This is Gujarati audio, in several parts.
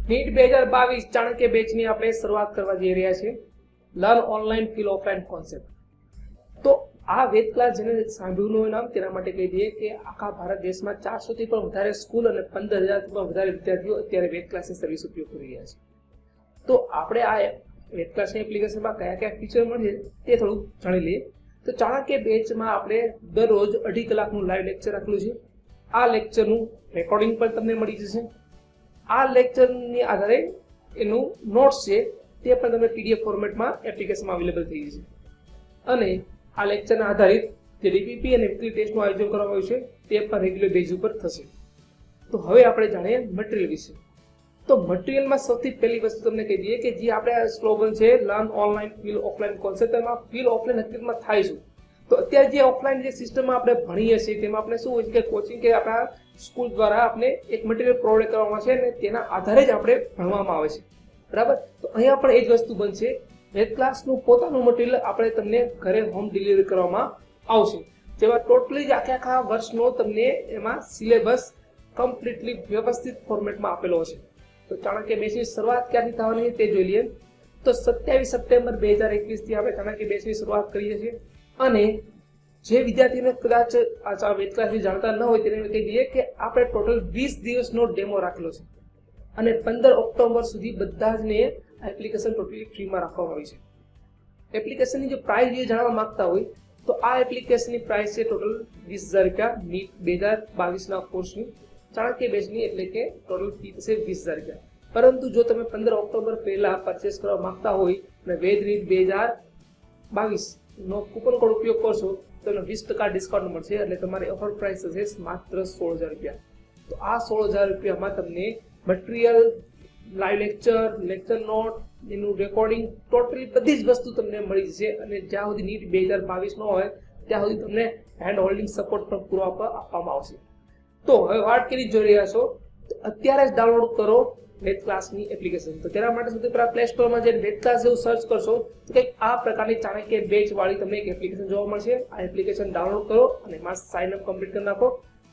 નીટ 2022 ચાણક્ય બેચની આપણે શરૂઆત કરવા જઈ રહ્યા છીએ. Learn online feel offline concept. તો આ વેદ ક્લાસ જેને સાંભળ્યું હોય નામ તેના માટે કહી દઈએ કે આખા ભારત દેશમાં 400 થી પણ વધારે સ્કૂલ અને 15,000 થી પણ વધારે વિદ્યાર્થીઓ અત્યારે વેદ ક્લાસની સર્વિસ ઉપયોગ કરી રહ્યા છે. તો આપણે આ વેદ ક્લાસની એપ્લિકેશનમાં કયા કયા ફીચર મળે તે થોડું જાણી લઈએ. તો ચાણક્ય બેચમાં આપણે દરરોજ 2.5 કલાકનું લાઈવ લેક્ચર રાખેલું છે. આ લેક્ચરનું રેકોર્ડિંગ પણ તમને મળી જશે. આ લેક્ચરની આધારે એનું નોટ્સ છે તે પણ તમને પીડીએફ ફોર્મેટમાં એપ્લિકેશનમાં અવેલેબલ થઈ જશે. અને આ લેક્ચરના આધારિત જે ડીપીપી અને વીકલી ટેસ્ટનું આયોજન કરવામાં આવ્યું છે તે પણ રેગ્યુલર બેઝ ઉપર થશે. તો હવે આપણે જાણીએ મટીરિયલ વિશે. તો મટીરિયલમાં સૌથી પહેલી વસ્તુ તમને કહી દઈએ કે જે આપણે સ્લોગન છે learn online feel offline concept, એમાં ફીલ ઓફલાઈન હકીકતમાં થાય શું? તો અત્યારે જે ઓફલાઈન જે સિસ્ટમમાં આપણે ભણીએ છીએ તેમાં આપણે શું હોય છે કે કોચિંગ કે આપણા સ્કૂલ દ્વારા આપણે એક મટીરિયલ પ્રોવાઈડ કરવામાં છે અને તેના આધારે જ આપણે ભણવામાં આવે છે, બરાબર? તો અહીંયા પણ એ જ વસ્તુ બનશે. વેદ ક્લાસનું પોતાનું મટીરિયલ આપણે તમને ઘરે હોમ ડિલિવરી કરવામાં આવશે, જેમાં ટોટલી જ આખા વર્ષનો તમને એમાં સિલેબસ કમ્પ્લીટલી વ્યવસ્થિત ફોર્મેટમાં આપેલો હશે. તો ચાણક્ય બેચની શરૂઆત ક્યાંથી થવાની તે જોઈ લઈએ. તો 27 સપ્ટેમ્બર 2021 થી આપણે ચાણક્ય બેચની શરૂઆત કરીએ છીએ. અને જે વિદ્યાર્થીને કદાચ આ વેદ ક્લાસની જાણતા ન હોય તેને કહી દઈએ કે આપણે ટોટલ 20 દિવસનો ડેમો રાખેલો છે અને 15 ઓક્ટોબર સુધી બધા જને એપ્લિકેશન ટોટલી ફ્રીમાં રાખવામાં આવી છે. એપ્લિકેશનની જે પ્રાઇસ જે જાણવા માંગતા હોય તો આ એપ્લિકેશનની પ્રાઇસ છે ટોટલ 20,000 રૂપિયા. નીટ 2022ના કોર્સની ચાણક્ય બેચની એટલે કે ટોટલ ફી થશે 20,000 રૂપિયા. પરંતુ જો તમે 15 ઓક્ટોબર પહેલા પરચેસ કરવા માંગતા હોય અને વેદ નીટ 2022 નો કૂપન કોડ ઉપયોગ કરશો તો તમને 20% ડિસ્કાઉન્ટ મળશે, એટલે તમારી ઓફર પ્રાઇસ થશે માત્ર 16,000 રૂપિયા. તો આ 16,000 રૂપિયામાં તમને મટીરિયલ, લાઈવ લેક્ચર નોટ, એનું રેકોર્ડિંગ, ટોટલી બધી જ વસ્તુ તમને મળી જશે. અને જ્યાં સુધી નીટ 2022 નો હોય ત્યાં સુધી તમને હેન્ડ હોલ્ડિંગ સપોર્ટ પણ પૂરો આપવામાં આવશે. તો હવે વાત કરી જોઈ રહ્યા છો, અત્યારે જ ડાઉનલોડ કરો વેદ ક્લાસની એપ્લિકેશન. તો તેના માટે સૌથી પહેલા પ્લે સ્ટોરમાં જઈને વેદ ક્લાસ જેવું સર્ચ કરશો તો કંઈક આ પ્રકારની ચાણક્ય બેચ વાળી તમને એક એપ્લિકેશન જોવા મળશે. આ એપ્લિકેશન ડાઉનલોડ કરો અને એમાં સાઇન અપ કમ્પ્લીટ કરી નાખો,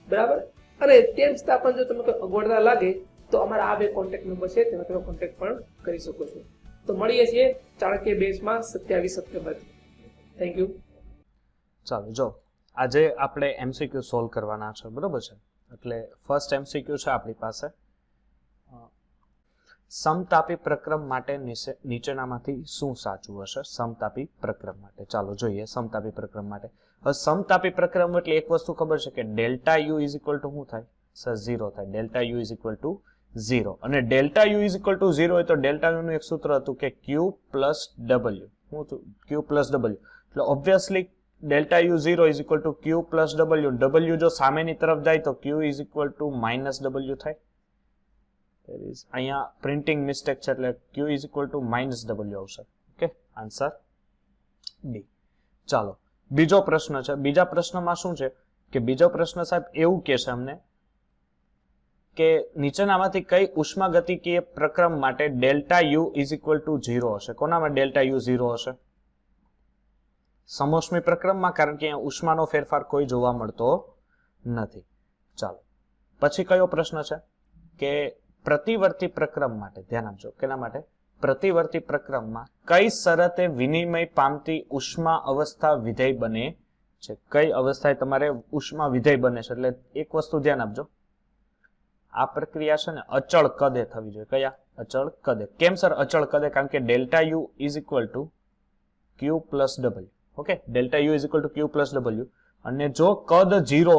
બરાબર? અને તેમ છતાં પણ જો તમને કોઈ અગવડતા લાગે તો અમારા આ બે કોન્ટેક્ટ નંબર છે તેમાં તમે કોન્ટેક્ટ પણ કરી શકો છો. તો મળીએ છીએ ચાણક્ય બેચમાં 27 સપ્ટેમ્બરથી. Thank you. ચાલો, જો આજે આપણે એમસીક્યુ સોલ્વ કરવાના છે, બરોબર છે? એટલે ફર્સ્ટ એમસીક્યુ છે આપણી પાસે, સમતાપી પ્રક્રમ માટે નીચેનામાંથી શું સાચું હશે? સમતાપી પ્રક્રમ માટે ચાલો જોઈએ. સમતાપી પ્રક્રમ માટે હવે સમતાપી પ્રક્રમ એટલે એક વસ્તુ ખબર છે કે delta u is equal two શું થાય? સર 0 થાય. Delta u is equal two 0. અને delta u is equal two 0 હોય તો ડેલ્ટા યુ નું એક સૂત્ર હતું કે ક્યુ પ્લસ ડબલ્યુ. શું હતું? Q plus W. એટલે obviously delta U 0 is equal to Q plus W. W જો સામેની તરફ જાય તો Q is equal to minus W થાય. અહીંયા પ્રિન્ટિંગ મિસ્ટેક છે એટલે Q is equal to minus W આવશે. Okay, answer D. ચાલો, બીજો પ્રશ્ન છે. બીજા પ્રશ્નમાં શું છે કે બીજો પ્રશ્ન સાહેબ એવું કહે છે અમને કે નીચેનામાંથી કઈ ઉષ્માગતિકીય પ્રક્રમ માટે delta u is equal two 0 હશે? કોનામાં ડેલ્ટા યુ 0 હશે? સમોષ્મી પ્રક્રમમાં, કારણ કે અહીંયા ઉષ્માનો ફેરફાર કોઈ જોવા મળતો નથી. ચાલો, પછી કયો પ્રશ્ન છે કે પ્રતિવર્તી પ્રક્રમ માટે, ધ્યાન આપજો, કેના માટે? પ્રતિવર્તી પ્રક્રમમાં કઈ શરતે વિનિમય પામતી ઉષ્મા અવસ્થા વિધેય બને છે? કઈ અવસ્થાએ તમારે ઉષ્મા વિધેય બને છે? એટલે એક વસ્તુ ધ્યાન આપજો, આ પ્રક્રિયા છે ને અચળ કદે થવી જોઈએ. કયા? અચળ કદે. કેમ સર અચળ કદે? કારણ કે delta u is equal to Q plus W. Okay, delta u is equal to Q plus W. અને જો કદ 0,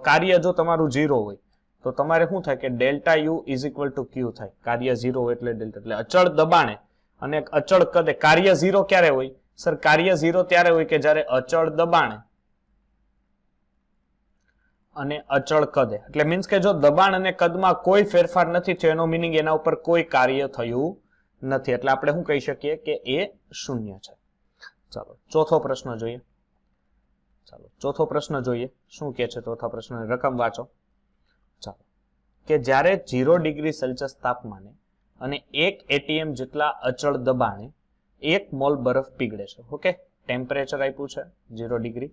કાર્ય જો તમારું 0 હોય તો તમારે શું થાય કે delta u is equal to q થાય. કાર્ય 0 હોય એટલે ડેલ્ટા, એટલે અચળ દબાણે અને અચળ કદે. કાર્ય 0 ક્યારે હોય સર? કાર્ય 0 ત્યારે હોય કે જ્યારે અચળ દબાણે અને અચળ કદે. એટલે મીન્સ કે જો દબાણ અને કદમાં કોઈ ફેરફાર નથી થયો એનો મીનિંગ એના ઉપર કોઈ કાર્ય થયું નથી, એટલે આપણે શું કહી શકીએ કે એ 0 છે. ચાલો, ચોથો પ્રશ્ન જોઈએ. શું કે છે ચોથા પ્રશ્ન? રકમ વાંચો. ચાલો, કે જ્યારે 0 ડિગ્રી સેલ્સિયસ તાપમાને અને 1 એટીએમ જેટલા અચળ દબાણે 1 મોલ બરફ પીગળે છે. ઓકે, ટેમ્પરેચર આપ્યું છે 0 ડિગ્રી,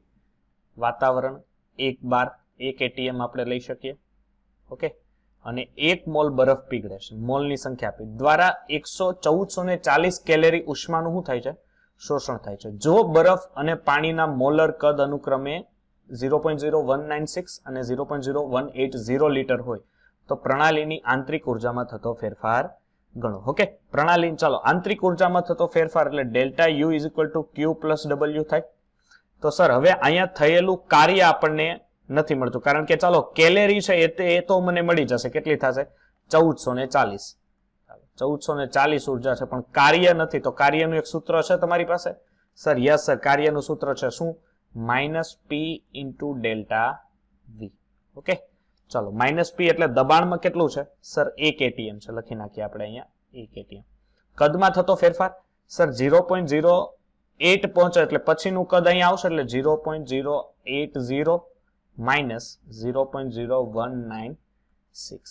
વાતાવરણ 1 બાર, 1 એટીએમ આપણે લઈ શકીએ. ઓકે, અને 1 મોલ બરફ પીગળે છે, મોલની સંખ્યા આપી દ્વારા 1440 કેલેરી ઉષ્માનું શું થાય છે, શોષણ થાય છે. જો બરફ અને પાણીના મોલર કદ અનુક્રમે 0.0196 અને 0.0180 લીટર હોય તો પ્રણાલીની આંતરિક ઉર્જામાં થતો ફેરફાર ગણો. ઓકે, પ્રણાલી ચાલો આંતરિક ઉર્જામાં થતો ફેરફાર એટલે delta u is equal to Q plus W થાય. તો સર હવે અહીંયા થયેલું કાર્ય આપણને નથી મળતું, કારણ કે ચાલો કેલેરી છે એ તો મને મળી જશે. કેટલી થશે? 1440. 1440 ઉર્જા છે, પણ કાર્ય નથી. તો કાર્યનું એક સૂત્ર છે તમારી પાસે? સર યસ સર, કાર્યનું સૂત્ર છે શું? Minus P into delta V. Okay, ચાલો માઇનસ પી એટલે દબાણમાં કેટલું છે સર? 1 atm છે, લખી નાખીએ આપણે અહીંયા 1 atm. કદમાં થતો ફેરફાર સર 0.08 પહોંચે એટલે પછીનું કદ અહીંયા આવશે એટલે 0.080 માઇનસ 0.0196.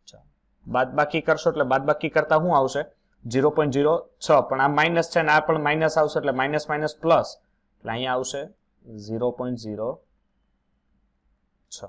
ચાલો બાદબાકી કરશો એટલે બાદબાકી કરતા શું આવશે? 0.06, પણ આ માઇનસ છે ને આ પણ માઇનસ આવશે એટલે માઇનસ માઇનસ પ્લસ એટલે અહીંયા આવશે 0.06.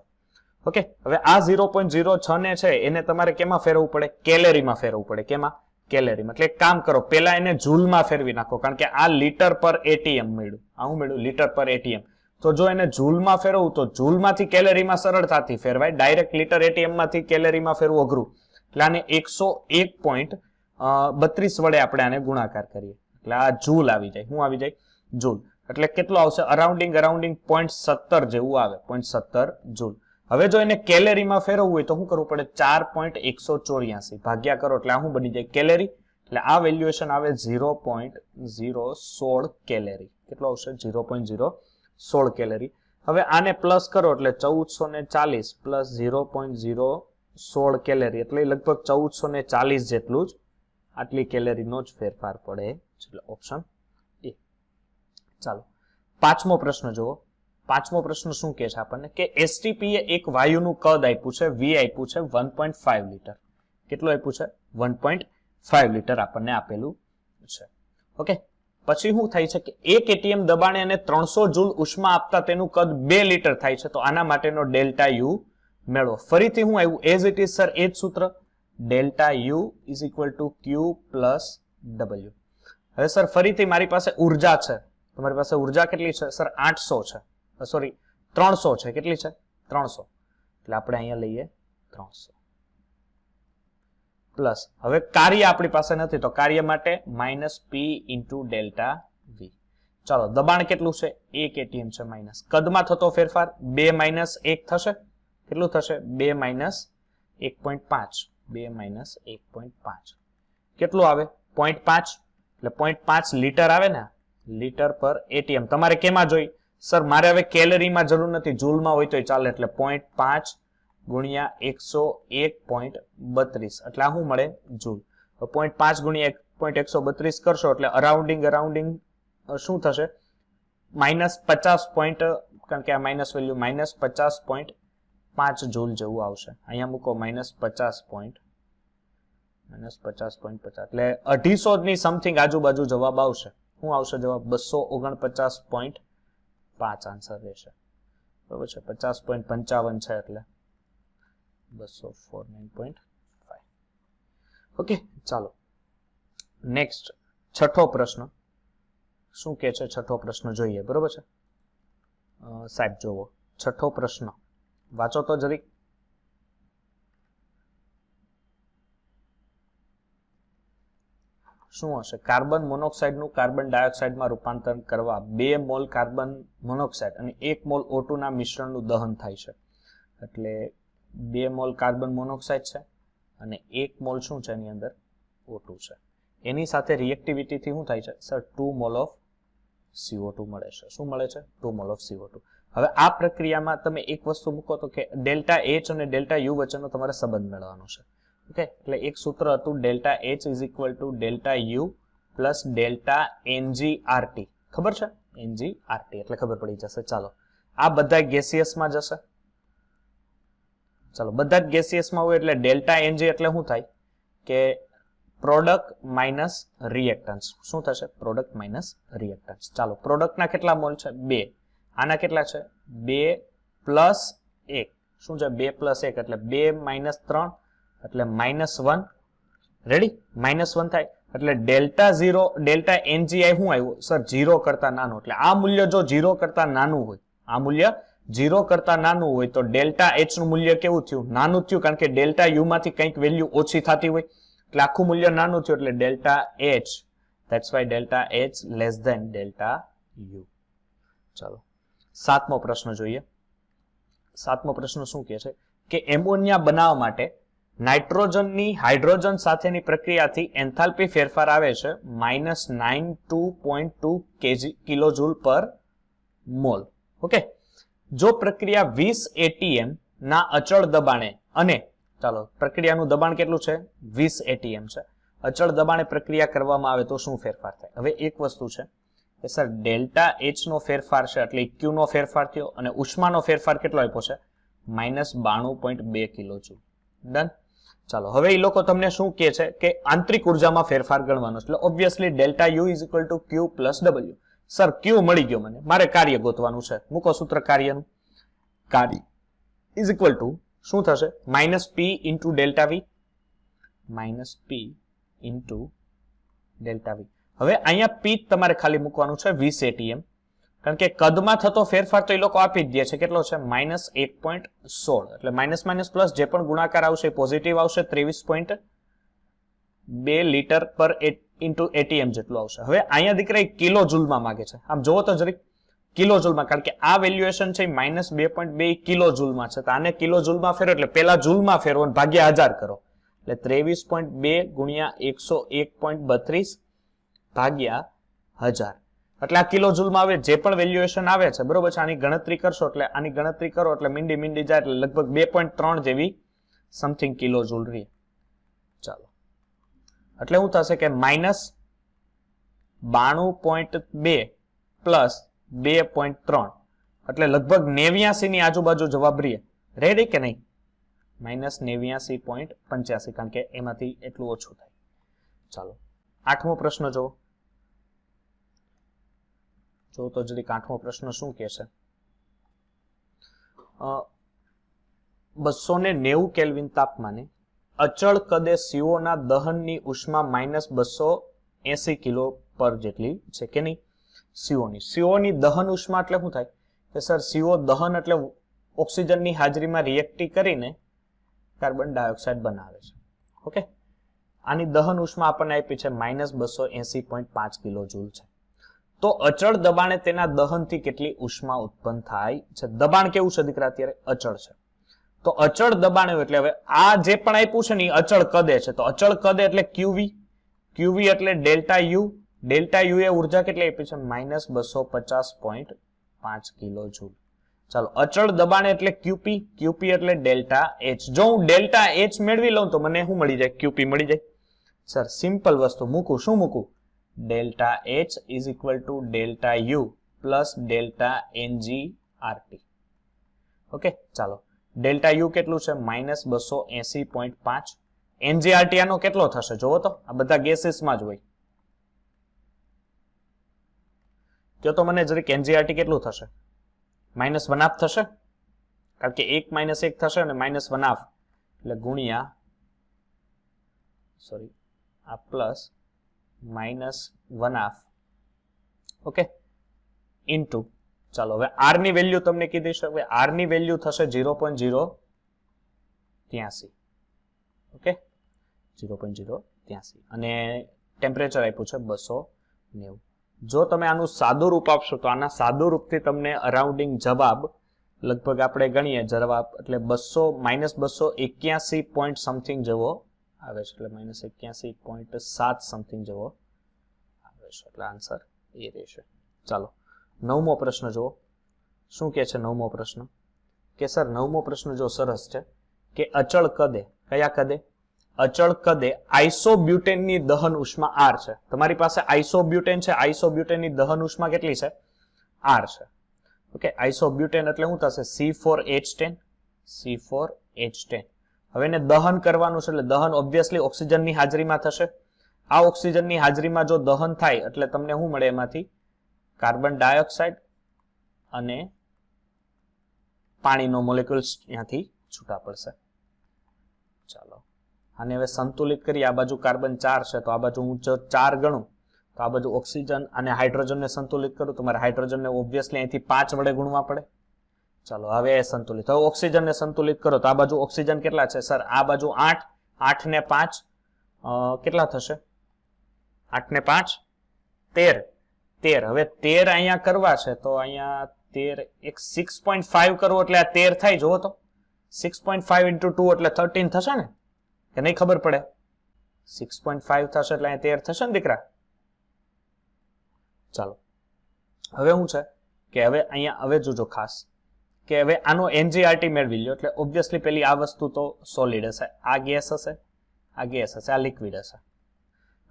ઓકે, હવે આ 0.06 ને છે એને તમારે કેમાં ફેરવવું પડે? કેલેરીમાં ફેરવવું પડે. કેમાં? કેલેરીમાં. એટલે એક કામ કરો, પેલા એને જૂલમાં ફેરવી નાખો, કારણ કે આ લીટર પર એટીએમ મળ્યું. આ શું મળ્યું? લીટર પર એટીએમ. તો જો એને જૂલમાં ફેરવવું તો જૂલમાંથી કેલેરીમાં સરળતાથી ફેરવાય. ડાયરેક્ટ લીટર એટીએમ માંથી કેલેરીમાં ફેરવું અઘરું. એટલે આને 101.32 વડે આપણે આને ગુણાકાર કરીએ એટલે આ જૂલ આવી જાય. શું આવી જાય? જૂલ. એટલે કેટલો આવશે? અરાઉન્ડિંગ 0.17 જેવું આવે. 0.17 જૂલ. હવે જો એને કેલેરીમાં ફેરવવું હોય તો શું કરવું પડે? 4.184 ભાગ્યા કરો એટલે આ શું બની જાય? કેલેરી. એટલે આ વેલ્યુએશન આવે 0.016 કેલેરી. કેટલો આવશે? 0.016 કેલેરી. હવે આને પ્લસ કરો એટલે 1440 પ્લસ 0.016 કેલેરી એટલે લગભગ 1440 જેટલું જ આટલી કેલેરીનો જ ફેરફાર પડે. એટલે ઓપ્શન એ. ચાલો પાંચમો પ્રશ્ન જુઓ. પાંચમો પ્રશ્ન શું કહે છે આપણને કે એસટીપી એ એક વાયુનું કદ આપ્યું છે, વી આપ્યું છે 1.5 લીટર. કેટલું આપ્યું છે? 1.5 લીટર આપણને આપેલું છે. ઓકે, પછી શું થાય છે કે 1 એટીએમ દબાણે અને 300 જૂલ ઉષ્મા આપતા તેનું કદ 2 લીટર થાય છે. તો આના માટેનો ડેલ્ટા યુ મેળવો. ફરીથી હું આવ્યું એઝ ઇટ ઇઝ સર, એ જ સૂત્ર delta u is equal to Q plus W. હવે સર ફરીથી મારી પાસે ઉર્જા છે. તમારી પાસે ઉર્જા કેટલી છે સર? 800 છે, સોરી 300 છે. કેટલી છે? 300. એટલે આપણે અહીંયા લઈએ 300 પ્લસ. હવે કાર્ય આપણી પાસે નથી તો કાર્ય માટે minus P into delta V. ચાલો દબાણ કેટલું છે? 1 એટીએમ છે માઇનસ. કદમાં થતો ફેરફાર 2 માઇનસ 1 થશે. કેટલું થશે? 2 માઇનસ 1.5. 2 માઇનસ 1.5 કેટલું આવે? 0.5. એટલે 0.5 લીટર આવે ને, લીટર પર એટીએમ. તમારે કેમાં જોઈ સર? મારે હવે કેલરીમાં જરૂર નથી, જૂલમાં હોય તોય ચાલે. એટલે 0.5 ગુણ્યા 101.32 એટલે આ શું મળે? જૂલ. 0.5 ગુણ્યા 1.132 કરશો એટલે અરાઉન્ડિંગ શું થશે? માઇનસ 50. કારણ કે આ માઇનસ વેલ્યુ માઇનસ 50.5 જૂલ જેવું આવશે. અહીંયા મૂકો માઇનસ 50.50 એટલે 250 ની સમથિંગ આજુબાજુ જવાબ આવશે. શું આવશે જવાબ? 249.5 આન્સર રહેશે. બરોબર છે. 50.55 છે એટલે 249.5. ઓકે, ચાલો નેક્સ્ટ છઠ્ઠો પ્રશ્ન શું કે છે? છઠ્ઠો પ્રશ્ન જોઈએ. બરોબર છે સાહેબ, જોવો છઠ્ઠો પ્રશ્ન વાંચો તો જરીક. શું હશે? કાર્બન મોનોક્સાઇડનું કાર્બન ડાયોક્સાઇડમાં રૂપાંતર કરવા 2 મોલ કાર્બન મોનોક્સાઇડ અને 1 મોલ O2 ના મિશ્રણનું દહન થાય છે. એટલે 2 મોલ કાર્બન મોનોક્સાઇડ છે અને 1 મોલ શું છે એની અંદર? O2 છે. એની સાથે રિએક્ટિવિટીથી શું થાય છે સર? 2 મોલ ઓફ CO2 મળે છે. શું મળે છે? 2 મોલ ઓફ CO2. હવે આ પ્રક્રિયામાં તમે એક વસ્તુ મૂકો તો કે ડેલ્ટા H અને ડેલ્ટા U વચ્ચેનો તમારે સંબંધ મેળવવાનો છે. ઓકે, એટલે એક સૂત્ર હતું delta H is equal to delta U plus delta NgRT. ખબર છે? NgRT એટલે ખબર પડી જશે. ચાલો આ બધા ગેસિયસમાં જશે. ચાલો બધા જ ગેસિયસમાં હોય એટલે ડેલ્ટા Ng એટલે શું થાય કે પ્રોડક્ટ માઇનસ રિએક્ટન્સ. શું થશે? Product minus reactance. ચાલો પ્રોડક્ટના કેટલા મોલ છે? 2. આના કેટલા છે? 2 પ્લસ 1. શું છે 2 + 1 એટલે 2 - 3 એટલે -1. રેડી? -1 થાય એટલે ΔO ΔNGI શું આવ્યું સર 0 કરતા નાનું. એટલે આ મૂલ્ય જો 0 કરતા નાનું હોય, આ મૂલ્ય 0 કરતા નાનું હોય તો ΔH નું મૂલ્ય કેવું થયું? નાનું થયું, કારણ કે ΔU માંથી કંઈક વેલ્યુ ઓછી થતી હોય એટલે આખું મૂલ્ય નાનું થયું એટલે ΔH. That's why ΔH less than ΔU. ચાલો 7મો પ્રશ્ન જોઈએ. 7મો પ્રશ્ન શું કહે છે કે એમોનિયા બનાવવા માટે નાઇટ્રોજનની હાઇડ્રોજન સાથેની પ્રક્રિયાથી એન્થાલ્પી ફેરફાર આવે છે -92.2 કિલોજૂલ પર મોલ. ઓકે, જો પ્રક્રિયા 20 ATM ના અચળ દબાણે, અને ચાલો પ્રક્રિયાનું દબાણ કેટલું છે 20 ATM છે, અચળ દબાણે પ્રક્રિયા કરવામાં આવે તો શું ફેરફાર થાય? હવે એક વસ્તુ છે કે સર ΔH નો ફેરફાર છે એટલે Q નો ફેરફાર થયો, અને ઉષ્માનો ફેરફાર કેટલો આપ્યો છે -92.2 કિલોજૂલ. ડન. ચાલો હવે એ લોકો તમને શું કહે છે કે આંતરિક ઉર્જામાં ફેરફાર ગણવાનો છે, એટલે obviously ΔU = Q + W. Sir Q મળી ગયો મને, મારે કાર્ય ગોતવાનું છે. મૂકો સૂત્ર કાર્યનું. કાર્ય = શું થશે -P × ΔV, -P × ΔV. હવે અહીંયા P તમારે ખાલી મૂકવાનું છે 20 ATM, કારણ કે કદમાં થતો ફેરફાર તો એ લોકો આપી જ દે છે. કેટલો છે -1.16, એટલે માઇનસ માઇનસ પ્લસ જે પણ ગુણાકાર આવશે પોઝિટિવ આવશે. 23.2 લિટર પર ATM જેટલું આવશે. હવે અહીંયા દીકરા કિલો જૂલમાં માંગે છે. આમ જોવો તો જરીક કિલો જૂલમાં, કારણ કે આ વેલ્યુએશન છે -2.2 કિલો જૂલમાં છે, તો આને કિલો જૂલમાં ફેરવો એટલે પેલા જૂલમાં ફેરવો અને ભાગ્યા 1000 કરો એટલે 23.2 × 101.32 ભાગ્યા 1000. એટલે આ કિલો જૂલમાં આવે જે પણ વેલ્યુએશન આવે છે, બરોબર છે. આની ગણતરી કરશો એટલે આની ગણતરી કરો એટલે મીંડી જાય એટલે લગભગ 2.3 જેવી સમથિંગ કિલો જૂલ રહે. ચાલો એટલે શું થશે કે -92.2 પ્લસ 2.3 એટલે લગભગ 89 ની આજુબાજુ જવાબ રહે. રેડી કે નહીં? -89.85, કારણ કે એમાંથી એટલું ઓછું થાય. ચાલો 8મો પ્રશ્ન જો તો જરીક 8મો પ્રશ્ન શું કહે છે 290 કેલ્વિન તાપમાને અચળ કદે CO ના દહનની ઉષ્મા -280 કિલો પર જેટલી છે કે નહીં? CO ની દહન ઉષ્મા એટલે શું થાય કે સર CO દહન એટલે ઓક્સિજનની હાજરીમાં રિએક્ટ કરીને કાર્બન ડાયોક્સાઇડ બનાવે છે. ઓકે, આની દહન ઉષ્મા આપણને આપી છે -280.5 કિલો જૂલ છે. તો અચળ દબાણે તેના દહનથી કેટલી ઉષ્મા ઉત્પન્ન થાય છે? દબાણ કેવું છે દીકરા? અત્યારે અચળ છે. તો અચળ દબાણ એટલે હવે આ જે પણ આપ્યું છે ને એ અચળ કદે છે. તો અચળ કદે એટલે QV એટલે ΔU. ΔU એ ઉર્જા કેટલી આપી છે -250.5 કિલો જૂલ. ચાલો અચળ દબાણ એટલે QP એટલે ΔH. જો હું ΔH મેળવી લઉં તો મને શું મળી જાય? QP મળી જાય. સર સિમ્પલ વસ્તુ મૂકું. શું મૂકું? ΔH = ΔU plus ΔNGRT. Okay, ચાલો ΔU કેટલું છે -280.5. NGRT આનો કેટલો થશે જોવો તો, આ બધા ગેસીસમાં જ હોય. કયો તો મને જરીક NGRT કેટલું થશે? -1/2 થશે, કારણ કે 1 - 1 થશે અને -1/2 એટલે ગુણ્યા આ પ્લસ -1/2. ઓકે, ઇન્ટુ ચાલો હવે R ની વેલ્યુ તમને કીધી છે. હવે R ની વેલ્યુ થશે 0.083. ઓકે, 0.083 અને ટેમ્પરેચર આપ્યું છે 290. જો તમે આનું સાદું રૂપ આપશો તો આના સાદું રૂપથી તમને અરાઉન્ડિંગ જવાબ લગભગ આપણે ગણીએ જવાબ એટલે 281 પોઈન્ટ સમથિંગ જેવો આવે છે, એટલે -81.7 સમથિંગ જેવો આવે છે. એટલે આન્સર એ રહેશે. ચાલો 9મો પ્રશ્ન જુઓ. શું કહે છે 9મો પ્રશ્ન? કે સર 9મો પ્રશ્ન જો સરસ છે કે અચળ કદે, કયા કદે? અચળ કદે આઇસોબ્યુટેનની દહન ઉષ્મા R છે. તમારી પાસે આઇસોબ્યુટેન છે, આઇસોબ્યુટેનની દહન ઉષ્મા કેટલી છે? R છે. ઓકે, આઇસોબ્યુટેન એટલે શું થશે? C4H10. હવે એને દહન કરવાનું છે, એટલે દહન ઓબ્વિયસલી ઓક્સિજનની હાજરીમાં થશે. આ ઓક્સિજનની હાજરીમાં જો દહન થાય એટલે તમને શું મળે? એમાંથી કાર્બન ડાયોક્સાઇડ અને પાણીનો મોલેક્યુલ્સ ત્યાંથી છૂટા પડશે. ચાલો આને હવે સંતુલિત કરી, આ બાજુ કાર્બન 4 છે તો આ બાજુ હું 4 ગણું તો આ બાજુ ઓક્સિજન અને હાઇડ્રોજનને સંતુલિત કરું તો મારે હાઇડ્રોજનને ઓબ્વિયસલી અહીંથી 5 વડે ગુણવા પડે. ચાલો હવે એ સંતુલિત. હવે ઓક્સિજનને સંતુલિત કરો તો આ બાજુ ઓક્સિજન કેટલા છે સર? આ બાજુ 8, 8 ને 5 કેટલા થશે? 8 ને 5 13. હવે 13 અહીંયા કરવા છે તો અહીંયા 13 એક 6.5 કરવો એટલે આ 13 થાય. જુઓ તો 6.5 into 2 એટલે 13 થશે ને, કે નહીં ખબર પડે? 6.5 થશે એટલે અહીંયા 13 થશે ને દીકરા. ચાલો હવે શું છે કે હવે અહીંયા હવે જોજો ખાસ કે હવે આનો NGRT મેળવી લ્યો એટલે ઓબ્વિયસલી પેલી આ વસ્તુ તો સોલિડ હશે, આ ગેસ હશે, આ ગેસ હશે, આ લિક્વિડ હશે.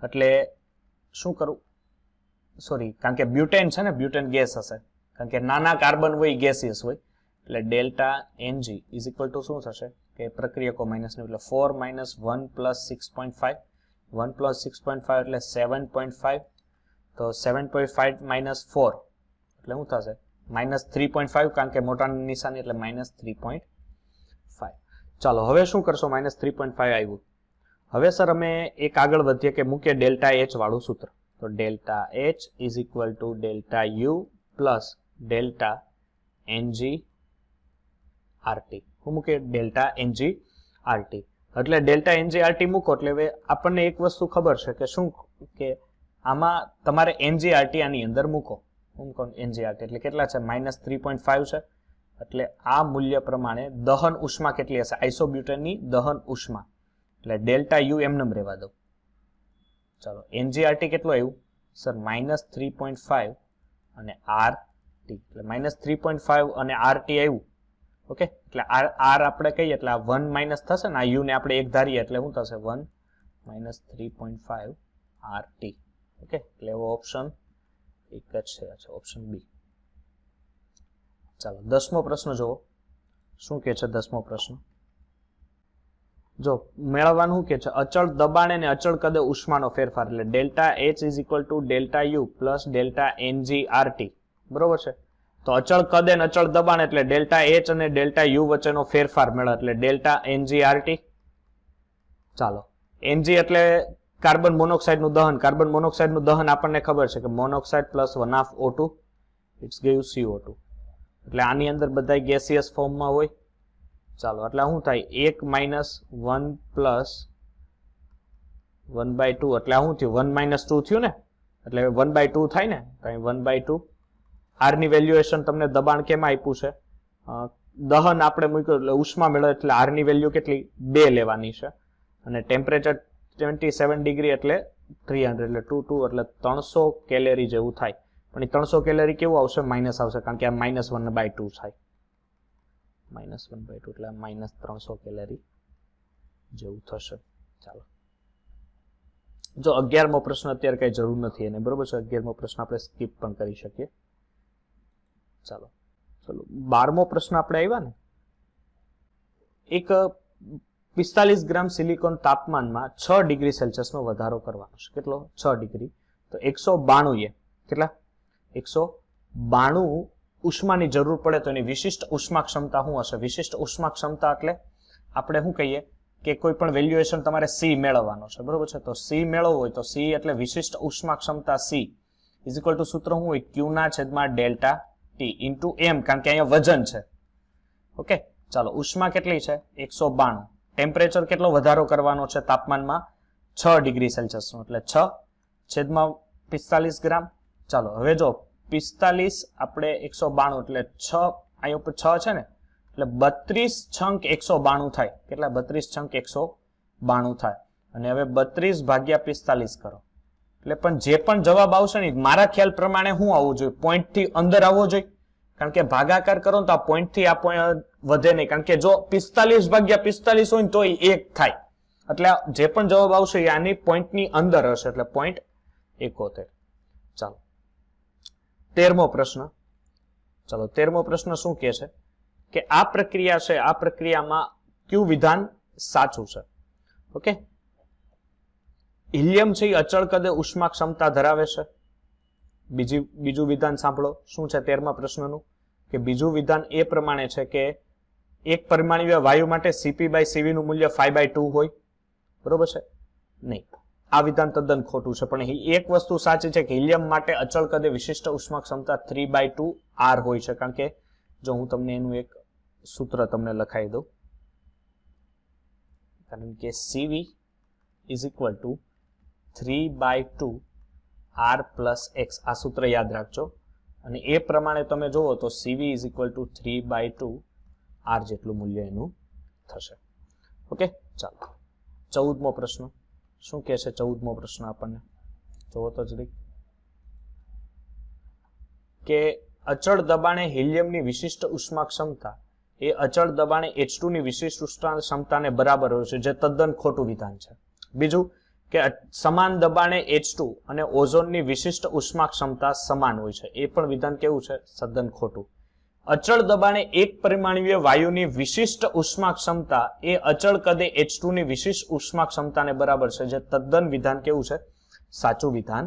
એટલે શું કરું? સોરી, કારણ કે બ્યુટેન છે ને, બ્યુટેન ગેસ હશે, કારણ કે નાના કાર્બન હોય ગેસિયસ હોય. એટલે delta NG is equal two શું થશે કે પ્રક્રિયકો માઇનસ ને એટલે 4 - 1 + 6.5, 1 + 6.5 એટલે 7.5. તો 7.5 - 4 એટલે શું થશે? -3.5, કારણ કે મોટાની નિશાની એટલે -3.5. ચાલો હવે શું કરશો? -3.5 આવ્યું. હવે સર અમે એક આગળ વધીએ કે મૂકીએ ડેલ્ટા H વાળું સૂત્ર. તો delta H is equal to delta U plus delta NG RT. હું મૂકીએ ડેલ્ટા NG RT. એટલે ડેલ્ટા NG RT મૂકો એટલે હવે આપણને એક વસ્તુ ખબર છે કે શું કે આમાં તમારે NGRT આની અંદર મૂકો. NGRT એટલે કેટલા છે? -3.5 છે. એટલે આ મૂલ્ય પ્રમાણે દહન ઉષ્મા કેટલી હશે? આઇસોબ્યુટેનની દહન ઉષ્મા એટલે ડેલ્ટા U એમનેમ રહેવા દો. ચાલો NGRT કેટલું આવ્યું સર? -3.5 અને RT એટલે -3.5 અને RT આવ્યું. ઓકે, એટલે R આપણે કહીએ એટલે આ 1 માઇનસ થશે ને, આ U ને આપણે એક ધારીએ એટલે શું થશે? 1 - 3.5 RT. ઓકે, એટલે એવો ઓપ્શન એક જ છે, ઓપ્શન બી. ચાલો 10મો પ્રશ્ન જુઓ શું કે છે. 10મો પ્રશ્ન જો મેળવવાનું કે છે અચળ દબાણ અને અચળ કદે ઉષ્માનો ફેરફાર એટલે delta H is equal to delta U plus delta NG RT. બરોબર છે? તો અચળ કદ અને અચળ દબાણ એટલે ડેલ્ટા H અને ડેલ્ટા U વચ્ચેનો ફેરફાર મેળવે એટલે ડેલ્ટા NG RT. ચાલો NG એટલે કાર્બન મોનોક્સાઇડ નું દહન. કાર્બન મોનોક્સાઇડ નું દહન આપણને ખબર છે કે monoxide plus 1/2 O2 it's give CO2. એટલે આની અંદર બધા ગેસિયસ ફોર્મમાં હોય. ચાલો એટલે શું થાય? 1 - 1 પ્લસ 1/2 એટલે શું થયું? 1 - 2 થયું ને, એટલે 1/2 થાય ને, તો 1/2. R ની વેલ્યુએશન તમને દબાણ કેમ આપ્યું છે? દહન આપણે મૂક્યું એટલે ઉષ્મા મેળવે એટલે R ની વેલ્યુ કેટલી? 2 લેવાની છે. અને ટેમ્પરેચર 27 ડિગ્રી એટલે 300 એટલે 2 એટલે 300 કેલેરી જેવું થાય. પણ એ 300 કેલેરી કેવું આવશે? માઇનસ આવશે, કારણ કે આ -1/2 થાય. -1/2 એટલે -300 કેલેરી જેવું થશે. ચાલો જો 11મો પ્રશ્ન અત્યારે કઈ જરૂર નથી એને, બરોબર છે? 11મો પ્રશ્ન આપણે સ્કીપ પણ કરી શકીએ. ચાલો 12મો પ્રશ્ન આપણે આવ્યા ને, એક 45 ગ્રામ સિલિકોન તાપમાનમાં 6 ડિગ્રી સેલ્સિયસનો વધારો કરવાનો છે. કેટલો? 6 ડિગ્રી. તો 192 કેટલા? 192 ઉષ્માની જરૂર પડે તો એની વિશિષ્ટ ઉષ્મા ક્ષમતા શું હશે? વિશિષ્ટ ઉષ્મા ક્ષમતા એટલે આપણે શું કહીએ કે કોઈ પણ વેલ્યુએશન તમારે C મેળવવાનો છે, બરોબર છે? તો C મેળવવો હોય તો C એટલે વિશિષ્ટ ઉષ્મા ક્ષમતા C ઇઝ ઇક્વલ ટુ સૂત્ર શું હોય? Q ના છેદમાં ડેલ્ટા T ઇન્ટુ M, કારણ કે અહીંયા વજન છે. ઓકે, ચાલો ઉષ્મા કેટલી છે? 192. ટેમ્પરેચર કેટલો વધારો કરવાનો છે તાપમાનમાં? 6 ડિગ્રી સેલ્સિયસનો એટલે 6 છેદમાં 45 ગ્રામ. ચાલો હવે જો 45 આપણે 192 એટલે 6 અહીંયા ઉપર 6 છે ને, એટલે 32 છંક 192 થાય. કેટલા? 32 છંક 192 થાય. અને હવે 32 ભાગ્યા 45 કરો એટલે પણ જે પણ જવાબ આવશે ને મારા ખ્યાલ પ્રમાણે શું આવવું જોઈએ? પોઈન્ટ થી અંદર આવવો જોઈએ, કારણ કે ભાગાકાર કરો તો આ પોઈન્ટ થી આ પોઈન્ટ વધે નહીં, કારણ કે જો 45 ભાગ્યા 45 હોય ને તો 1 થાય. એટલે જે પણ જવાબ આવશે એ આની પોઈન્ટ ની અંદર હશે એટલે 0.71. ચાલો 13મો પ્રશ્ન. ચાલો 13મો પ્રશ્ન શું કહે છે કે આ પ્રક્રિયા છે, આ પ્રક્રિયામાં કયું વિધાન સાચું છે? ઓકે, હિલિયમ છે એ અચળ કદે ઉષ્મા ક્ષમતા ધરાવે છે. બીજું વિધાન સાંભળો શું છે 13મા પ્રશ્નનું કે બીજું વિધાન એ પ્રમાણે છે કે એક પરિમાણીય વાયુ માટે CP/CV નું મૂલ્ય 5/2 હોય, બરોબર છે? નહીં, આ વિધાન તદ્દન ખોટું છે. પણ એક વસ્તુ સાચી છે કે હિલિયમ માટે અચળ કદે વિશિષ્ટ ઉષ્મા ક્ષમતા 3/2 R હોય છે. કારણ કે જો હું તમને એનું એક સૂત્ર તમને લખાઈ દઉં, કારણ કે CV is equal to 3/2 R plus X, આ સૂત્ર યાદ રાખજો. અને એ પ્રમાણે તમે જોવો તો CV is equal to 3/2 R જેટલું મૂલ્ય એનું થશે. ઓકે, ચાલો 14મો પ્રશ્ન શું કહે છે? 14મો પ્રશ્ન આપણને જોવો તો જરીક, કે અચળ દબાણે હિલિયમની વિશિષ્ટ ઉષ્મા ક્ષમતા એ અચળ દબાણે H2 ની વિશિષ્ટ ઉષ્મા ક્ષમતાને બરાબર હોય છે, જે તદ્દન ખોટું વિધાન છે. બીજું કે સમાન દબાણે H2 અને ઓઝોનની વિશિષ્ટ ઉષ્મા ક્ષમતા સમાન હોય છે, એ પણ વિધાન કેવું છે? તદ્દન ખોટું. અચળ દબાણે એક પરિમાણીય વાયુની વિશિષ્ટ ઉષ્મા ક્ષમતા એ અચળ કદે H2 ની વિશિષ્ટ ઉષ્મા ક્ષમતાને બરાબર છે, જે તદ્દન વિધાન કેવું છે? સાચું વિધાન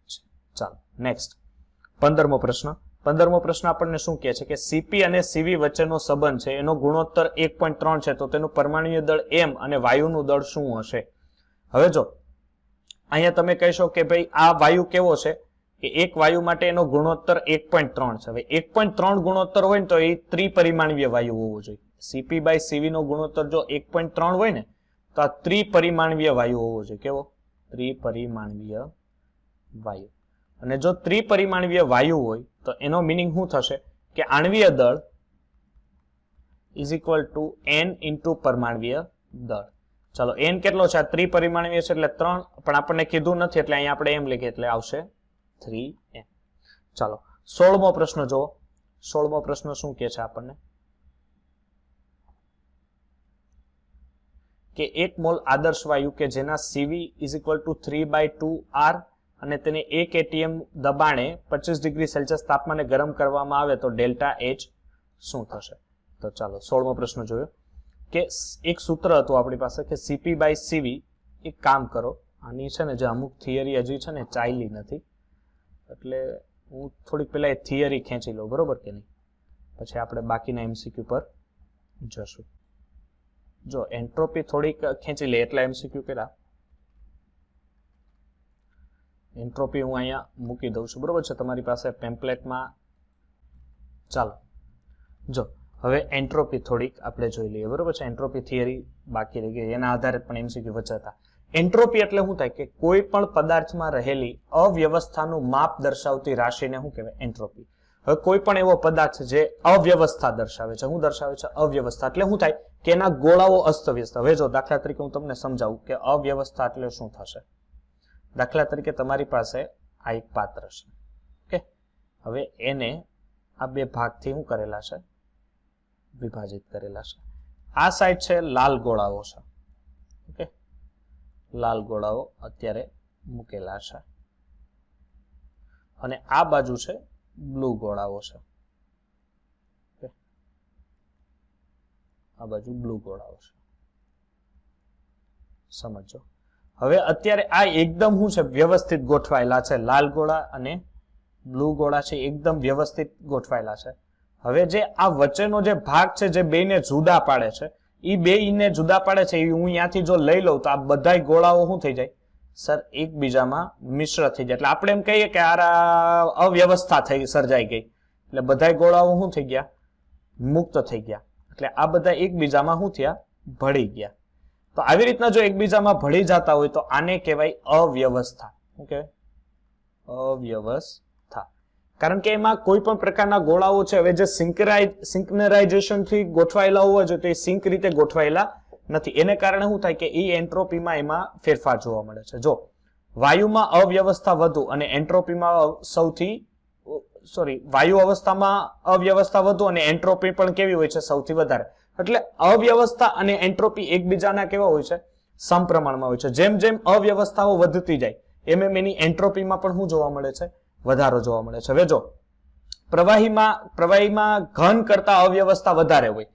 છે. ચાલો નેક્સ્ટ 15મો પ્રશ્ન. 15મો પ્રશ્ન આપણને શું કહે છે કે CP અને CV વચ્ચેનો સંબંધ છે એનો ગુણોત્તર 1.3 છે, તો તેનું પરમાણુય દળ M અને વાયુનું દળ શું હશે? હવે જો અહીંયા તમે કહેશો કે ભાઈ આ વાયુ કેવો છે, કે એક વાયુ માટે એનો ગુણોત્તર 1.3 છે. હવે 1.3 ગુણોત્તર હોય ને તો એ ત્રિપરિમાણીય વાયુ હોવો જોઈએ. CP/CV નો ગુણોત્તર જો 1.3 હોય ને તો આ ત્રિપરિમાણીય વાયુ હોવો જોઈએ. કેવો? ત્રિપરિમાણીય વાયુ. અને જો ત્રિપરિમાણીય વાયુ હોય તો એનો મિનિંગ શું થશે કે આણ્વીય દળ is equal to N into પરમાણ્વીય દળ. ચાલો N કેટલો છે? આ ત્રિપરિમાણીય છે એટલે 3, પણ આપણને કીધું નથી એટલે અહીંયા આપણે એમ લખીએ એટલે આવશે 3M. ચાલો 16મો પ્રશ્ન જો. 16મો પ્રશ્ન શું કહે છે આપણને કે એક મોલ આદર્શ વાયુ કે જેના CV is equal two 3/2 R અને તેને 1 atm દબાણે 25 ડિગ્રી સેલ્સિયસ તાપમાને ગરમ કરવામાં આવે તો ડેલ્ટા H શું થશે? તો ચાલો 16મો પ્રશ્ન જોયો કે એક સૂત્ર હતું આપણી પાસે કે CP/CV. એક કામ કરો, આની છે ને જે અમુક થિયરી હજી છે ને ચાલી નથી, એટલે હું થોડીક પહેલા એ થિયરી ખેંચી લઉં, બરોબર કે નહીં? પછી આપણે બાકીના MCQ પર જશું. જો એન્ટ્રોપી થોડીક ખેંચી લે એટલે MCQ કર્યા. એન્ટ્રોપી હું અહીંયા મૂકી દઉં છું, બરોબર છે? તમારી પાસે પેમ્પલેટમાં. ચાલો જો હવે એન્ટ્રોપી થોડીક આપણે જોઈ લઈએ, બરોબર છે? એન્ટ્રોપી થિયરી બાકી રહી ગઈ, એના આધારે પણ MCQ વચાતા. એન્ટ્રોપી એટલે શું થાય કે કોઈ પણ પદાર્થમાં રહેલી અવ્યવસ્થાનું માપ દર્શાવતી રાશિને શું કહેવાય? એન્ટ્રોપી. હવે કોઈ પણ એવો પદાર્થ જે અવ્યવસ્થા દર્શાવે છે, શું દર્શાવે છે? અવ્યવસ્થા. એટલે શું થાય કે એના ગોળાઓ અસ્તવ્યસ્ત. હવે જો દાખલા તરીકે હું તમને સમજાવું કે અવ્યવસ્થા એટલે શું થશે. દાખલા તરીકે તમારી પાસે આ એક પાત્ર છે, ઓકે? હવે એને આ બે ભાગથી શું કરેલા છે? વિભાજિત કરેલા છે. આ સાઈડ છે લાલ ગોળાઓ છે, ઓકે? લાલ ગોળાઓ અત્યારે મૂકેલા છે અને આ બાજુ છે બ્લુ ગોળાઓ છે, ઓકે? આ બાજુ બ્લુ ગોળાઓ છે, સમજો. હવે અત્યારે આ એકદમ શું છે? વ્યવસ્થિત ગોઠવાયેલા છે. લાલ ગોળા અને બ્લુ ગોળા છે એકદમ વ્યવસ્થિત ગોઠવાયેલા છે. હવે જે આ વચ્ચેનો જે ભાગ છે જે બેને જુદા પાડે છે, એ બેને જુદા પાડે છે, એ હું અહીંયાથી જો લઈ લઉં તો આ બધા ગોળાઓ શું થઈ જાય? સર એકબીજામાં મિશ્ર થઈ જાય. એટલે આપણે એમ કહીએ કે આ અવ્યવસ્થા સર્જાઈ ગઈ. એટલે બધા ગોળાઓ શું થઈ ગયા? મુક્ત થઈ ગયા. એટલે આ બધા એકબીજામાં શું થયા? ભળી ગયા. તો આવી રીતના જો એકબીજામાં ભળી જતા હોય તો આને કહેવાય અવ્યવસ્થા. શું કહેવાય? અવ્યવસ્થા. કારણ કે એમાં કોઈ પણ પ્રકારના ગોળાઓ છે હવે જે સિંક્રનાઇઝેશન થી ગોઠવાયેલા હોવા જોઈએ તો એ સિંક રીતે ગોઠવાયેલા નથી. એને કારણે શું થાય કે એ એન્ટ્રોપીમાં એમાં ફેરફાર જોવા મળે છે. જો વાયુમાં અવ્યવસ્થા વધુ અને એન્ટ્રોપીમાં વાયુ અવસ્થામાં અવ્યવસ્થા વધુ અને એન્ટ્રોપી પણ કેવી હોય છે? સૌથી વધારે. એટલે અવ્યવસ્થા અને એન્ટ્રોપી એકબીજાના કેવા હોય છે? સમપ્રમાણમાં હોય છે. જેમ જેમ અવ્યવસ્થાઓ વધતી જાય એમ એની એન્ટ્રોપીમાં પણ શું જોવા મળે છે? વધારો જોવા મળે છે. હવે જો પ્રવાહીમાં ઘન કરતા અવ્યવસ્થા વધારે હોય,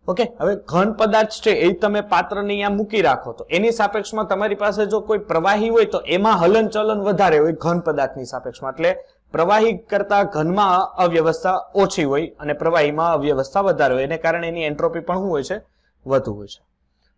ઓકે? હવે ઘન પદાર્થ છે એ તમે પાત્રને અહીંયા મૂકી રાખો તો એની સાપેક્ષમાં તમારી પાસે જો કોઈ પ્રવાહી હોય તો એમાં હલનચલન વધારે હોય ઘન પદાર્થની સાપેક્ષમાં. એટલે પ્રવાહી કરતા ઘનમાં અવ્યવસ્થા ઓછી હોય અને પ્રવાહીમાં અવ્યવસ્થા વધારે હોય, એને કારણે એની એન્ટ્રોપી પણ શું હોય છે? વધુ હોય છે.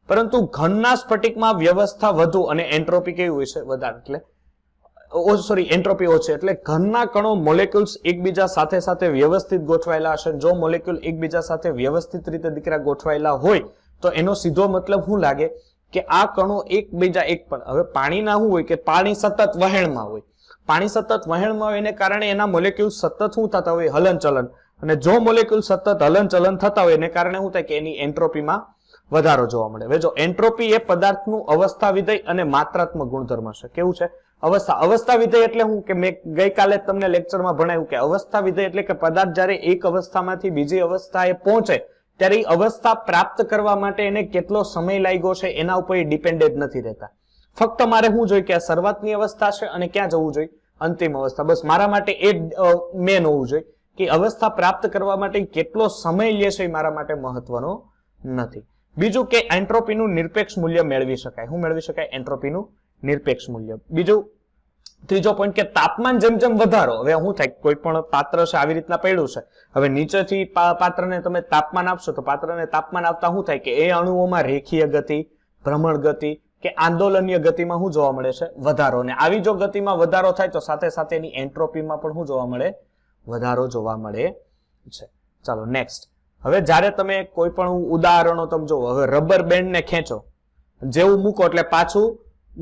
પરંતુ ઘનના સ્ફટિકમાં વ્યવસ્થા વધુ અને એન્ટ્રોપી કેવી હોય છે? વધારે. એટલે એન્ટ્રોપી ઓછી. એટલે ઘનના કણો મોલેક્યુલ્સ એકબીજા સાથે સાથે વ્યવસ્થિત ગોઠવાયેલા હશે. જો મોલેક્યુલ એકબીજા સાથે વ્યવસ્થિત રીતે દીકરા ગોઠવાયેલા હોય તો એનો સીધો મતલબ શું લાગે કે આ કણો એકબીજા એક પણ. હવે પાણીના શું હોય કે પાણી સતત વહેણમાં હોય. પાણી સતત વહેણમાં હોય એને કારણે એના મોલેક્યુલ સતત શું થતા હોય? હલનચલન. અને જો મોલેક્યુલ સતત હલનચલન થતા હોય એને કારણે શું થાય કે એની એન્ટ્રોપીમાં વધારો જોવા મળે. હવે જો એન્ટ્રોપી એ પદાર્થનું અવસ્થા વિધેય અને માત્રાત્મક ગુણધર્મ છે. કેવું છે? અવસ્થા વિધેય એટલે હું કે મેં ગઈકાલે તમને લેક્ચરમાં ભણાવ્યું કે અવસ્થા વિધેય એટલે કે પદાર્થ જ્યારે એક અવસ્થામાંથી બીજી અવસ્થાએ પહોંચે ત્યારે એ અવસ્થા પ્રાપ્ત કરવા માટે એને કેટલો સમય લાગ્યો છે એના ઉપર ડિપેન્ડેન્ટ નથી રહેતા. ફક્ત મારે શું જોઈએ કે આ શરૂઆતની અવસ્થા છે અને ક્યાં જવું જોઈએ? અંતિમ અવસ્થા. બસ મારા માટે એ મેન હોવું જોઈએ કે અવસ્થા પ્રાપ્ત કરવા માટે કેટલો સમય લે છે એ મારા માટે મહત્વનો નથી. બીજું કે એન્ટ્રોપીનું નિરપેક્ષ મૂલ્ય મેળવી શકાય. શું મેળવી શકાય? એન્ટ્રોપીનું નિરપેક્ષ મૂલ્ય. બીજું ત્રીજો પોઈન્ટ કે તાપમાન જેમ જેમ વધારો. હવે શું થાય? કોઈ પણ પાત્ર છે આવી રીતના પડ્યું છે, હવે નીચેથી પાત્રને તમે તાપમાન આપશો તો પાત્રને તાપમાન આપતા શું થાય કે એ અણુઓમાં રેખીય ગતિ, ભ્રમણ ગતિ કે આંદોલનીય ગતિમાં શું જોવા મળે છે? વધારો. અને આવી જો ગતિમાં વધારો થાય તો સાથે સાથે એની એન્ટ્રોપીમાં પણ શું જોવા મળે? વધારો જોવા મળે છે. ચાલો નેક્સ્ટ. હવે જ્યારે તમે કોઈ પણ ઉદાહરણો તમે જોવો, હવે રબર બેન્ડને ખેંચો, જેવું મૂકો એટલે પાછું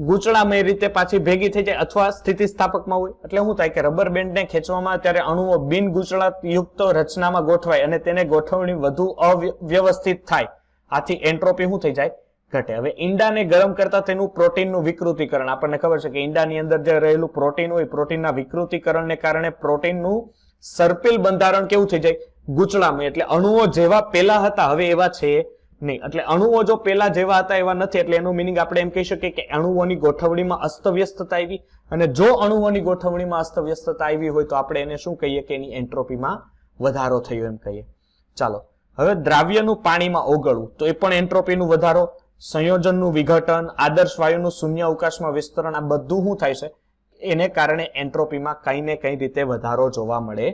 ગૂંચળામય રીતે પાછી ભેગી થઈ જાય અથવા સ્થિતિસ્થાપકમાં હોય. એટલે શું થાય કે રબર બેન્ડને ખેંચવામાં ત્યારે અણુઓ બિન ગૂંચળાયુક્ત રચનામાં ગોઠવાય અને તેને ગોઠવણી વધુ અવ્યવસ્થિત થાય. આથી એન્ટ્રોપી શું થઈ જાય? ઘટે. હવે ઈંડાને ગરમ કરતા તેનું પ્રોટીનનું વિકૃતિકરણ. આપણને ખબર છે કે ઈંડાની અંદર જે રહેલું પ્રોટીન હોય, પ્રોટીનના વિકૃતિકરણને કારણે પ્રોટીનનું સર્પિલ બંધારણ કેવું થઈ જાય? ગૂંચળામય. એટલે અણુઓ જેવા પેલા હતા હવે એવા છે નહીં. એટલે અણુઓ જો પેલા જેવા હતા એવા નથી. એટલે એનું મિનિંગ આપણે એમ કહી શકીએ કે અણુઓની ગોઠવણીમાં અસ્તવ્યસ્તતા આવી. અને જો અણુઓની ગોઠવણીમાં અસ્તવ્યસ્તતા આવી હોય તો આપણે એને શું કહીએ કે એની એન્ટ્રોપીમાં વધારો થયો એમ કહીએ. ચાલો હવે દ્રાવ્યનું પાણીમાં ઓગળવું તો એ પણ એન્ટ્રોપીનું વધારો. સંયોજનનું વિઘટન, આદર્શ વાયુનું શૂન્ય અવકાશમાં વિસ્તરણ, આ બધું શું થાય છે? એને કારણે એન્ટ્રોપીમાં કઈ ને કઈ રીતે વધારો જોવા મળે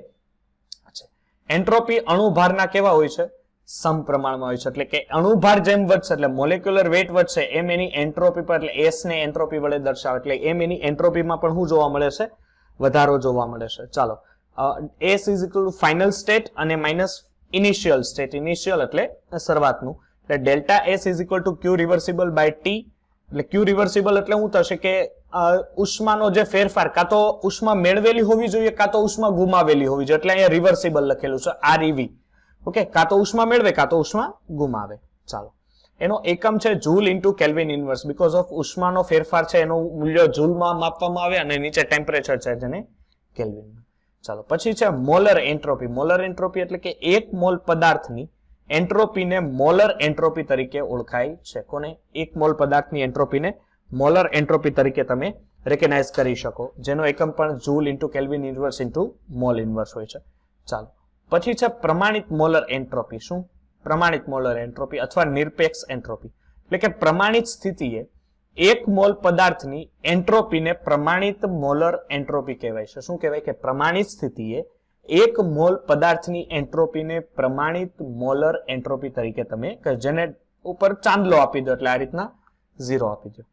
છે. એન્ટ્રોપી અણુભારના કેવા હોય છે? સમપ્રમાણમાં હોય છે. એટલે કે અણુભાર જેમ વધશે એટલે મોલેક્યુલર વેટ વધશે એમ એની એન્ટ્રોપી પર, એટલે એસ ને એન્ટ્રોપી વડે દર્શાવે એટલે એમ એની એન્ટ્રોપીમાં પણ શું જોવા મળે છે? વધારો જોવા મળે છે. ચાલો S is equal to final state અને માઇનસ ઇનિશિયલ સ્ટેટ. ઇનિશિયલ એટલે શરૂઆતનું. એટલે delta S is equal to Q reversible by T. એટલે ક્યુ રિવર્સિબલ એટલે શું થશે કે ઉષ્માનો જે ફેરફાર કાં તો ઉષ્મા મેળવેલી હોવી જોઈએ કાં તો ઉષ્મા ગુમાવેલી હોવી જોઈએ. એટલે અહીંયા રિવર્સિબલ લખેલું છે ReV. ઓકે, કાં તો ઉષ્મા મેળવે કાં તો ઉષ્મા ગુમાવે. ચાલો એનો એકમ છે joule into kelvin inverse. Because of ઉષ્માનો ફેરફાર છે એનું મૂલ્ય જૂલમાં માપવામાં આવે અને નીચે ટેમ્પરેચર છે જેને કેલ્વિનમાં. ચાલો પછી છે મોલર એન્ટ્રોપી. મોલર એન્ટ્રોપી એટલે કે એક મોલ પદાર્થની એન્ટ્રોપીને મોલર એન્ટ્રોપી તરીકે ઓળખાય છે. કોને? એક મોલ પદાર્થની એન્ટ્રોપીને મોલર એન્ટ્રોપી તરીકે તમે રેકગ્નાઇઝ કરી શકો, જેનો એકમ પણ joule into kelvin inverse into mall inverse હોય છે. ચાલો પછી છે પ્રમાણિત મોલર એન્ટ્રોપી. શું? પ્રમાણિત મોલર એન્ટ્રોપી અથવા નિરપેક્ષ એન્ટ્રોપી. એટલે કે પ્રમાણિત સ્થિતિએ એક મોલ પદાર્થની એન્ટ્રોપીને પ્રમાણિત મોલર એન્ટ્રોપી કહેવાય છે. શું કહેવાય? કે પ્રમાણિત સ્થિતિએ એક મોલ પદાર્થની એન્ટ્રોપીને પ્રમાણિત મોલર એન્ટ્રોપી તરીકે તમે, જેને ઉપર ચાંદલો આપી દો એટલે આ રીતના 0 આપી દો.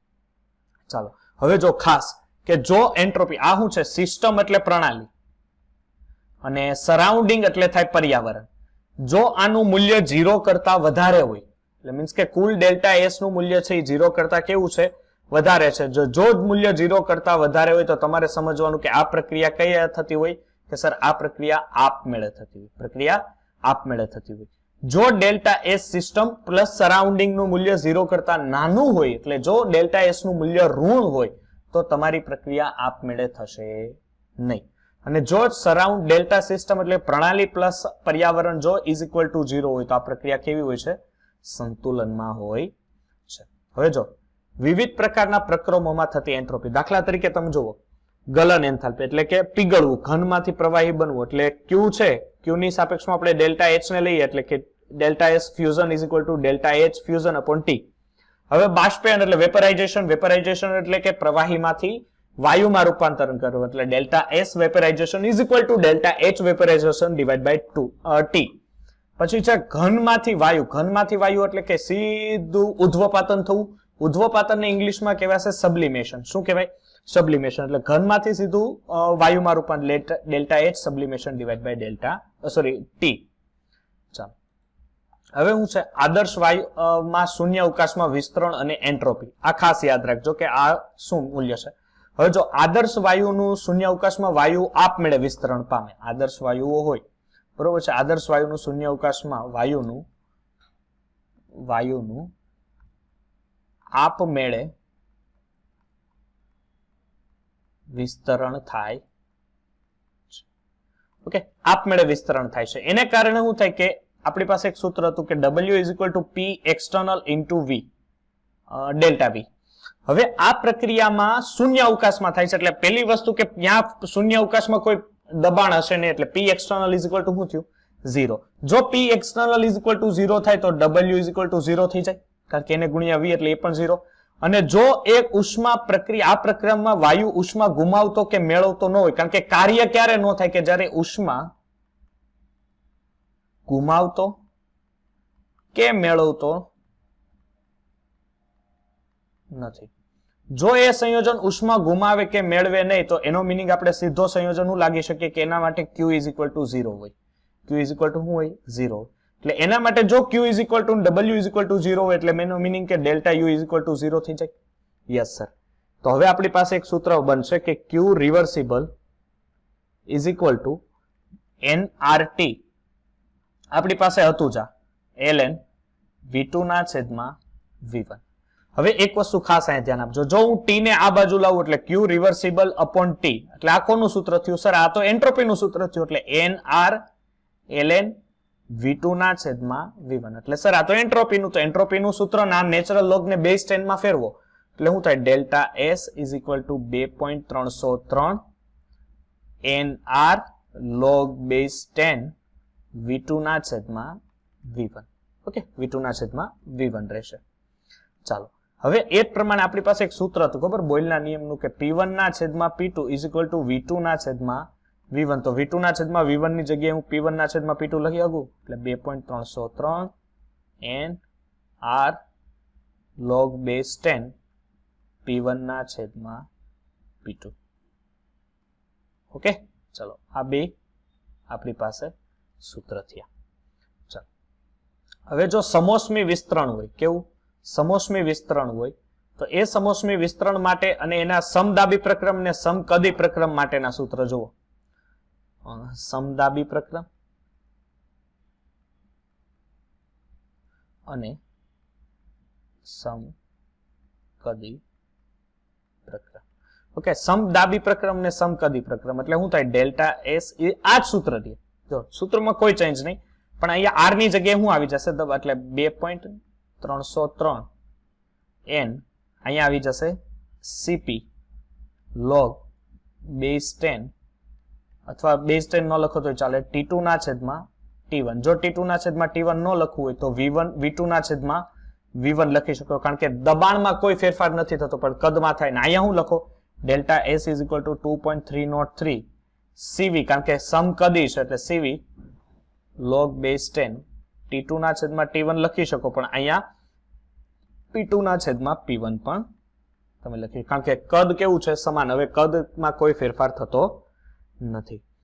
ચાલો હવે જો ખાસ કે જો એન્ટ્રોપી, આ શું છે? સિસ્ટમ એટલે પ્રણાલી અને સરાઉન્ડિંગ એટલે થાય પર્યાવરણ. જો આનું મૂલ્ય 0 કરતા વધારે હોય એટલે મીન્સ કે કુલ ડેલ્ટા એસ નું મૂલ્ય છે એ 0 કરતા કેવું છે? વધારે છે. જો મૂલ્ય 0 કરતા વધારે હોય તો તમારે સમજવાનું કે આ પ્રક્રિયા કઈ થતી હોય કે સર આ પ્રક્રિયા આપમેળે થતી હોય. પ્રક્રિયા આપમેળે થતી હોય. જો delta S system plus surrounding નું મૂલ્ય 0 કરતા નાનું હોય એટલે જો ડેલ્ટા એસ નું મૂલ્ય ઋણ હોય તો તમારી પ્રક્રિયા આપમેળે થશે નહીં. અને જો સરાઉન્ડ ડેલ્ટા સિસ્ટમ એટલે પ્રણાલી પ્લસ પર્યાવરણ જો ઇઝ ઇક્વલ ટુ 0 હોય તો આ પ્રક્રિયા કેવી હોય છે? સંતુલનમાં હોય છે. હવે જો વિવિધ પ્રકારના પ્રક્રમોમાં થતી એન્ટ્રોપી, દાખલા તરીકે તમે જુઓ ગલન એન્થાલ્પી એટલે કે પીગળવું, ઘનમાંથી પ્રવાહી બનવું. એટલે ક્યુ છે, ક્યુ ની સાપેક્ષમાં આપણે ડેલ્ટા એચ ને લઈએ એટલે કે delta S fusion is equal to delta H fusion upon T. હવે બાષ્પીયન એટલે વેપરાઇઝેશન. વેપરાઇઝેશન એટલે કે પ્રવાહીમાંથી વાયુમાં રૂપાંતરણ કરવું એટલે delta S vaporisation is equal to delta H vaporisation divide by 2 T. પછી છે ઘનમાંથી વાયુ એટલે કે સીધું ઉધ્વપાતન થવું. ઉધ્વપાતનને ઇંગ્લિશમાં કહેવાશે સબ્લિમેશન. શું કહેવાય? સબ્લિમેશન. એટલે ઘનમાંથી સીધું વાયુમાં રૂપાંતર delta H sublimation divide by delta T. ચાલો હવે હું છે આદર્શ વાયુમાં શૂન્ય અવકાશમાં વિસ્તરણ અને એન્ટ્રોપી. આ ખાસ યાદ રાખજો કે આ શું મૂલ્ય છે. હવે જો આદર્શ વાયુનું શૂન્ય અવકાશમાં વાયુ આપમેળે વિસ્તરણ પામે, આદર્શ વાયુઓ હોય બરોબર છે, આદર્શ વાયુનું શૂન્ય અવકાશમાં વાયુનું આપમેળે વિસ્તરણ થાય. ઓકે, આપમેળે વિસ્તરણ થાય છે. એને કારણે શું થાય કે આપણી પાસે એક સૂત્ર હતું કે W is equal two P external into V delta V. હવે આ પ્રક્રિયામાં શૂન્ય અવકાશમાં થાય છે એટલે પહેલી વસ્તુ કે ત્યાં શૂન્ય અવકાશમાં કોઈ દબાણ હશે નહીં એટલે P external is equal two શું થયું? 0. જો P external is equal two 0 થાય તો W ઇઝ ઇક્વલ ટુ 0 થઈ જાય કારણ કે એને ગુણ્યા V એટલે એ પણ 0. અને જો એક ઉષ્મા પ્રક્રિયા આ પ્રક્રિયામાં વાયુ ઉષ્મા ગુમાવતો કે મેળવતો ન હોય કારણ કે કાર્ય ક્યારે ન થાય કે જ્યારે ઉષ્મા ગુમાવતો કે મેળવતો નથી. જો એ સંયોજન ઉષ્મા ગુમાવે કે મેળવે નહીં તો એનો મિનિંગ આપણે સીધો સંયોજન હું લાગી શકીએ કે એના માટે Q ઇઝ ઇક્વલ ટુ 0 હોય. Q ઇઝ ઇક્વલ ટુ શું હોય? 0. એટલે એના માટે જો Q is equal two W is equal two 0 હોય એટલે એનો મિનિંગ કે delta U is equal two 0 થઈ જાય. Yes sir. તો હવે આપણી પાસે એક સૂત્ર બનશે કે Q reversible is equal two NRT. આપણી પાસે હતું જા ln V2 ના છેદમાં V1. હવે એક વસ્તુ ખાસ અહીંયા ધ્યાન આપજો. જો હું T ને આ બાજુ લાવું એટલે Q રિવર્સિબલ અપોન T એટલે આ કોનું સૂત્ર થયું? સર આ તો એન્ટ્રોપીનું સૂત્ર થયું એટલે NR ln V2 ના છેદમાં V1. એટલે સર આ તો એન્ટ્રોપીનું, તો એન્ટ્રોપીનું સૂત્ર ના નેચરલ લોગ ને બેઝ 10 માં ફેરવો એટલે શું થાય? Delta S is equal two 2.303 NR log base 10 V2 ના છેદમાં V1. ઓકે, V2 ના છેદમાં V1 રહેશે. ચાલો હવે એ જ પ્રમાણે આપણી પાસે એક સૂત્ર હતું ખબર બોયલના નિયમનું કે P1 ના છેદમાં P2 is equal two V2 ના છેદમાં V1. તો V2 ના છેદમાં V1 ની જગ્યાએ હું P1 ના છેદમાં P2 લખી શકું એટલે 2.303 NR log બેઝ 10 P1 ના છેદમાં P2. ઓકે, ચલો આ બે આપણી પાસે સૂત્ર થયા. ચાલો હવે જો સમોષ્મી વિસ્તરણ હોય, કેવું? સમોષ્મી વિસ્તરણ હોય તો એ સમોષ્મી વિસ્તરણ માટે અને એના સમદાબી પ્રક્રમ ને સમકદી પ્રક્રમ માટેના સૂત્ર જુઓ. સમદાબી પ્રક્રમ અને સમકદી પ્રક્રમ. ઓકે, સમદાબી પ્રક્રમ ને સમકદી પ્રક્રમ એટલે શું થાય? ડેલ્ટા એસ એ આ જ સૂત્ર છે. જો સૂત્રમાં કોઈ ચેન્જ નહીં પણ અહીંયા આર ની જગ્યાએ શું આવી જશે? એટલે 2.303 n અહીંયા આવી જશે CP log બેઝ 10 અથવા બેઝ 10 ન લખો તો ચાલે T2 ના છેદમાં T1. જો T2 ના છેદમાં T1 ન લખવું હોય તો V2 ના છેદમાં V1 લખી શકો કારણ કે દબાણમાં કોઈ ફેરફાર નથી થતો પણ કદમાં થાય ને. અહીંયા હું લખો delta S is equal two 2.303 CV કારણ કે સમકદી છે એટલે CV log બેઝ 10 T2 ના છેદમાં T1 લખી શકો પણ અહીંયા P2 ના છેદમાં P1 પણ તમે લખી કારણ કે કદ કેવું છે? સમાન. હવે કદમાં કોઈ ફેરફાર થતો નથી.